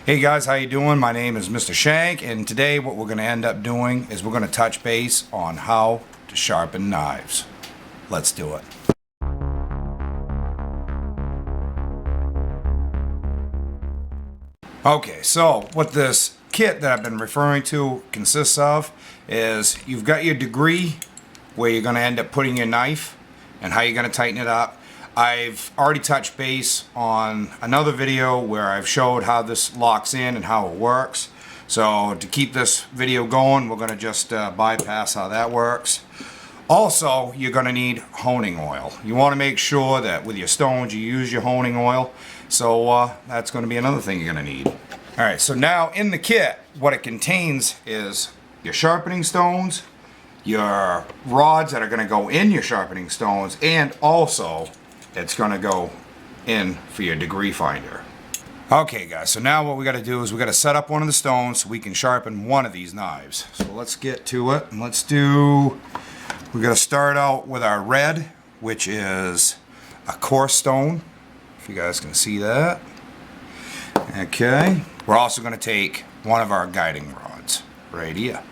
Hey guys, how you doing? My name is Mr. Shank, and today what we're going to end up doing is we're going to touch base on how to sharpen knives. Let's do it. Okay, so what this kit that I've been referring to consists of is you've got your degree where you're going to end up putting your knife and how you're going to tighten it up. I've already touched base on another video where I've showed how this locks in and how it works. So to keep this video going, we're going to just bypass how that works. Also, you're going to need honing oil. You want to make sure that with your stones you use your honing oil. So that's going to be another thing you're going to need. Alright, so now in the kit, what it contains is your sharpening stones, your rods that are going to go in your sharpening stones, and also it's going to go in for your degree finder. Okay guys, so now what we got to do is we got to set up one of the stones so we can sharpen one of these knives. So let's get to it. And we're going to start out with our red, which is a coarse stone, if you guys can see that. Okay, we're also going to take one of our guiding rods right here.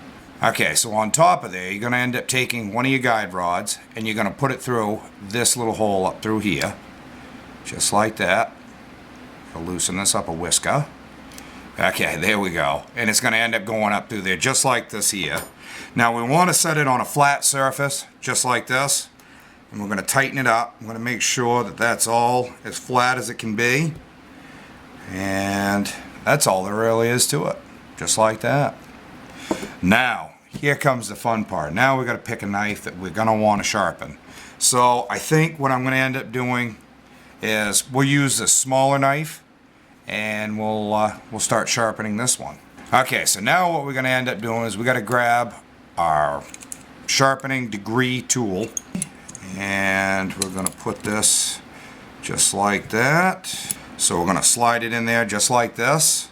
Okay, so on top of there, you're going to end up taking one of your guide rods and you're going to put it through this little hole up through here. Just like that. I'll loosen this up a whisker. Okay, there we go. And it's going to end up going up through there just like this here. Now we want to set it on a flat surface, just like this. And we're going to tighten it up. I'm going to make sure that that's all as flat as it can be. And that's all there really is to it. Just like that. Now, here comes the fun part. Now we've got to pick a knife that we're going to want to sharpen. So I think what I'm going to end up doing is we'll use a smaller knife and we'll start sharpening this one. Okay, so now what we're going to end up doing is we got to grab our sharpening degree tool and we're going to put this just like that. So we're going to slide it in there just like this.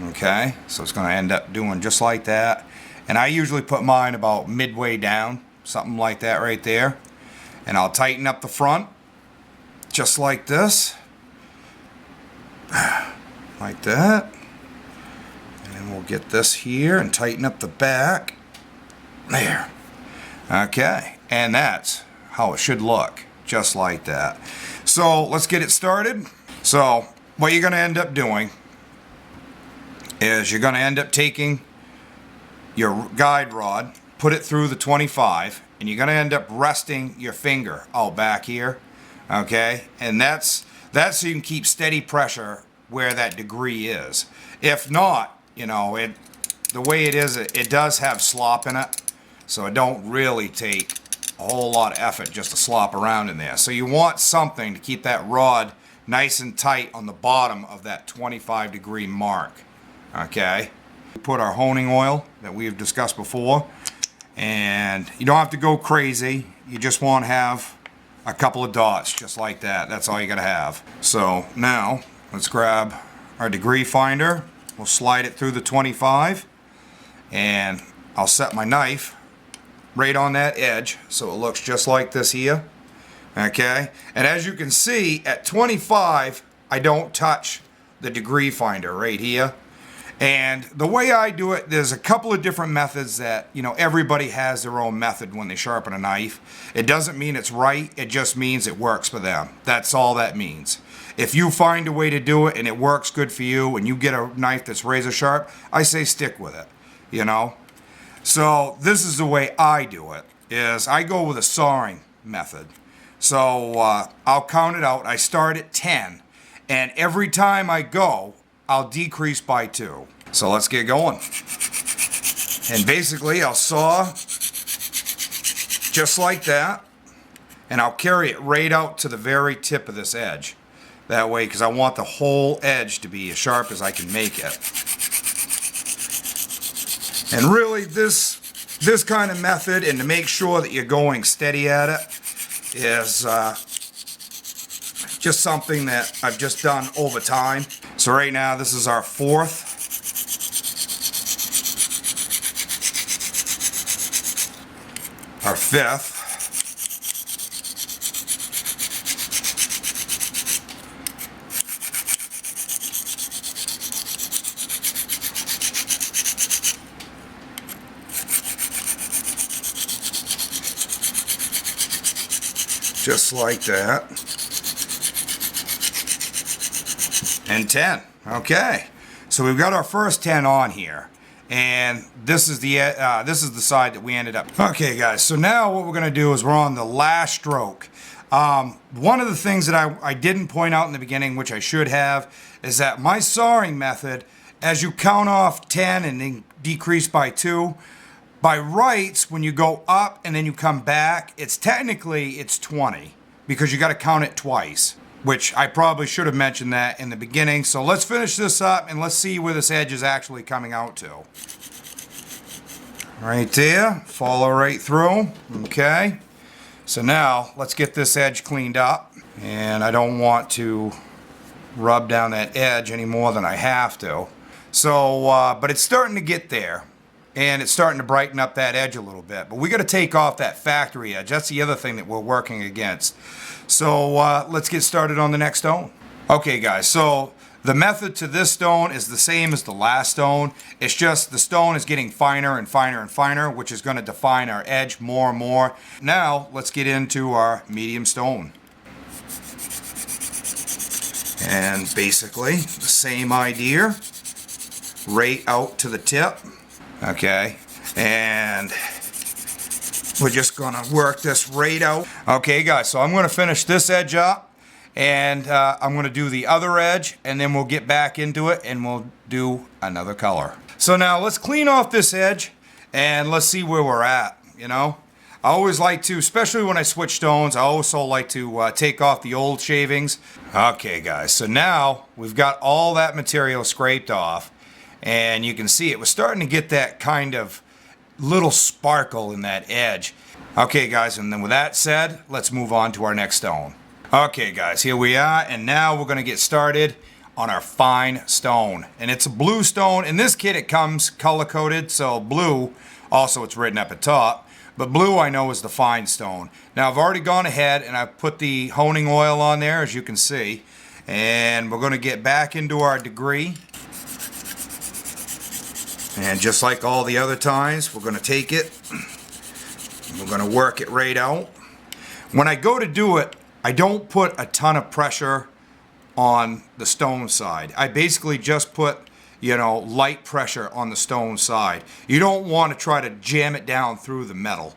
Okay, so it's going to end up doing just like that. And I usually put mine about midway down, something like that right there. And I'll tighten up the front, just like this. Like that. And we'll get this here and tighten up the back. There. Okay, and that's how it should look, just like that. So let's get it started. So what you're going to end up doing is you're going to end up taking your guide rod, put it through the 25, and you're going to end up resting your finger out back here, okay? And that's so you can keep steady pressure where that degree is. If not, you know, the way it is, it does have slop in it, so it don't really take a whole lot of effort just to slop around in there. So you want something to keep that rod nice and tight on the bottom of that 25 degree mark. Okay, we put our honing oil that we've discussed before, and you don't have to go crazy. You just want to have a couple of dots just like that. That's all you gotta have. So now let's grab our degree finder. We'll slide it through the 25 and I'll set my knife right on that edge so it looks just like this here. Okay, and as you can see at 25 I don't touch the degree finder right here. And the way I do it, there's a couple of different methods that, you know, everybody has their own method when they sharpen a knife. It doesn't mean it's right, it just means it works for them. That's all that means. If you find a way to do it and it works good for you and you get a knife that's razor sharp, I say stick with it, you know. So this is the way I do it, is I go with a sawing method. So I'll count it out. I start at 10, and every time I go, I'll decrease by 2. So let's get going. And basically I'll saw just like that, and I'll carry it right out to the very tip of this edge. That way, because I want the whole edge to be as sharp as I can make it. And really this kind of method, and to make sure that you're going steady at it, is just something that I've just done over time. So right now this is our 4th. Our 5th. Just like that. And 10. Okay. So we've got our first 10 on here. And this is the side that we ended up. Okay, guys. So now what we're going to do is we're on the last stroke. One of the things that I didn't point out in the beginning, which I should have, is that my sawing method, as you count off 10 and then decrease by 2, by rights, when you go up and then you come back, it's 20 because you got to count it twice, which I probably should have mentioned that in the beginning. So let's finish this up and let's see where this edge is actually coming out to. Right there, follow right through. Okay. So now let's get this edge cleaned up, and I don't want to rub down that edge any more than I have to. So, but it's starting to get there, and it's starting to brighten up that edge a little bit. But we got to take off that factory edge. That's the other thing that we're working against. So let's get started on the next stone. Okay, guys. So the method to this stone is the same as the last stone. It's just the stone is getting finer and finer and finer, which is going to define our edge more and more. Now, let's get into our medium stone. And basically, the same idea. Right out to the tip. Okay. And we're just going to work this right out. Okay, guys. So I'm going to finish this edge up. And I'm going to do the other edge, and then we'll get back into it and we'll do another color. So now let's clean off this edge and let's see where we're at, you know. I always like to, especially when I switch stones, I also like to take off the old shavings. Okay, guys, so now we've got all that material scraped off, and you can see it was starting to get that kind of little sparkle in that edge. Okay, guys, and then with that said, let's move on to our next stone. Okay, guys, here we are, and now we're going to get started on our fine stone. And it's a blue stone. In this kit, it comes color-coded, so blue, also it's written up at top, but blue I know is the fine stone. Now, I've already gone ahead and I've put the honing oil on there, as you can see, and we're going to get back into our degree. And just like all the other times, we're going to take it, and we're going to work it right out. When I go to do it, I don't put a ton of pressure on the stone side. I basically just put, you know, light pressure on the stone side. You don't want to try to jam it down through the metal.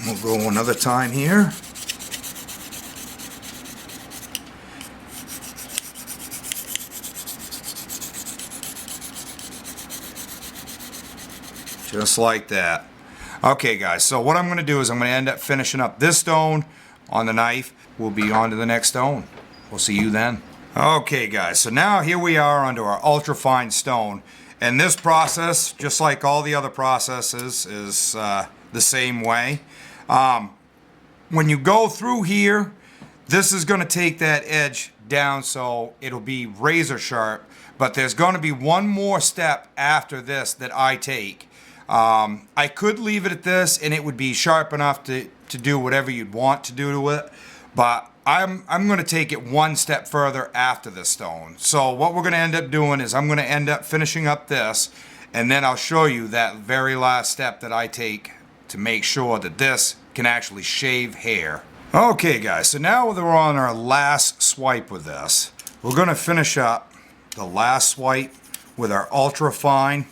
We'll go another time here. Just like that. Okay, guys, so what I'm going to do is I'm going to end up finishing up this stone on the knife. We'll be on to the next stone. We'll see you then. Okay, guys, so now here we are onto our ultra fine stone. And this process, just like all the other processes, is the same way. When you go through here, this is going to take that edge down so it'll be razor sharp. But there's going to be one more step after this that I take. I could leave it at this and it would be sharp enough to do whatever you'd want to do to it, but I'm going to take it one step further after this stone. So what we're going to end up doing is I'm going to end up finishing up this, and then I'll show you that very last step that I take to make sure that this can actually shave hair. Okay, guys, so now that we're on our last swipe with this, we're going to finish up the last swipe with our ultra fine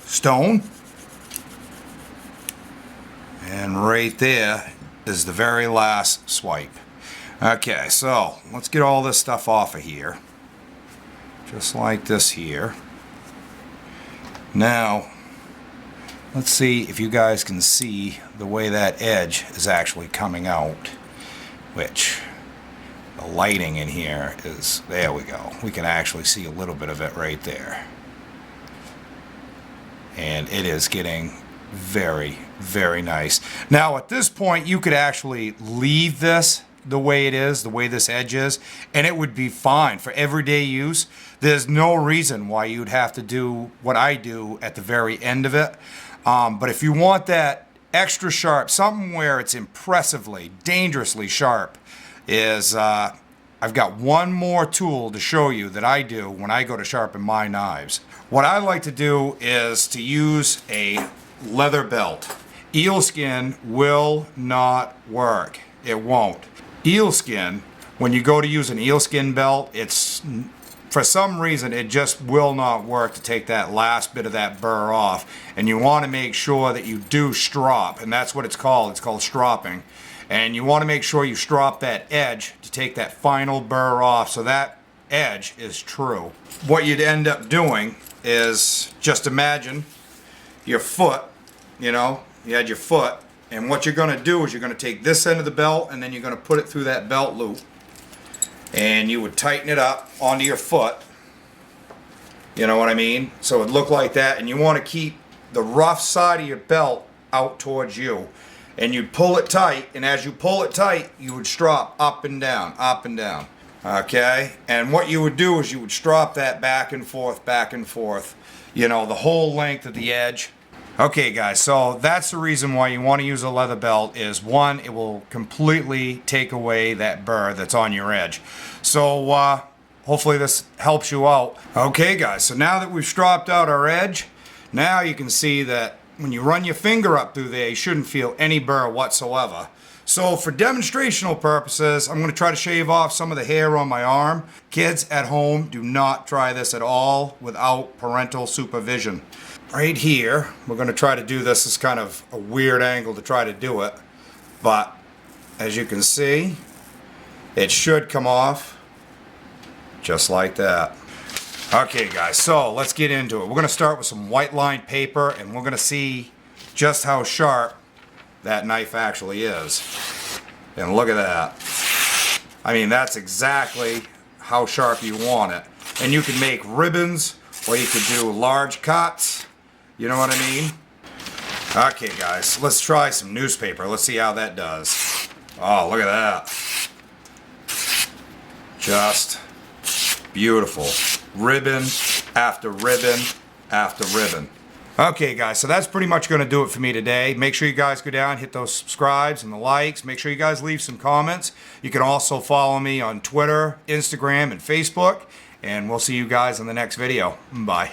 stone, and right there is the very last swipe. Okay, so let's get all this stuff off of here, just like this here. Now let's see if you guys can see the way that edge is actually coming out, which the lighting in here is, there we go, we can actually see a little bit of it right there. And it is getting very, very nice. Now at this point you could actually leave this the way it is, the way this edge is, and it would be fine for everyday use. There's no reason why you'd have to do what I do at the very end of it. But if you want that extra sharp, something where it's impressively, dangerously sharp, is I've got one more tool to show you that I do when I go to sharpen my knives. What I like to do is to use a leather belt. eel skin will not work. It won't. Eel skin, when you go to use an eel skin belt, it's, for some reason, it just will not work to take that last bit of that burr off. And you want to make sure that you do strop, and that's what it's called. It's called stropping. And you want to make sure you strop that edge to take that final burr off so that edge is true. What you'd end up doing is, just imagine your foot, you know, you had your foot, and what you're going to do is you're going to take this end of the belt and then you're going to put it through that belt loop, and you would tighten it up onto your foot, you know what I mean, so it would look like that, and you want to keep the rough side of your belt out towards you, and you'd pull it tight, and as you pull it tight you would strop up and down, okay, and what you would do is you would strop that back and forth, you know, the whole length of the edge. Okay guys, so that's the reason why you want to use a leather belt is, one, it will completely take away that burr that's on your edge. So hopefully this helps you out. Okay guys, so now that we've stropped out our edge, now you can see that when you run your finger up through there, you shouldn't feel any burr whatsoever. So for demonstrational purposes, I'm going to try to shave off some of the hair on my arm. Kids at home, do not try this at all without parental supervision. Right here, we're going to try to do this as kind of a weird angle to try to do it, but as you can see, it should come off just like that. Okay guys, so let's get into it. We're going to start with some white lined paper, and we're going to see just how sharp that knife actually is. And look at that. I mean, that's exactly how sharp you want it. And you can make ribbons, or you could do large cuts. You know what I mean? Okay guys, let's try some newspaper. Let's see how that does. Oh, look at that. Just beautiful. Ribbon after ribbon after ribbon. Okay guys, so that's pretty much going to do it for me today. Make sure you guys go down, hit those subscribes and the likes. Make sure you guys leave some comments. You can also follow me on Twitter, Instagram, and Facebook. And we'll see you guys in the next video. Bye.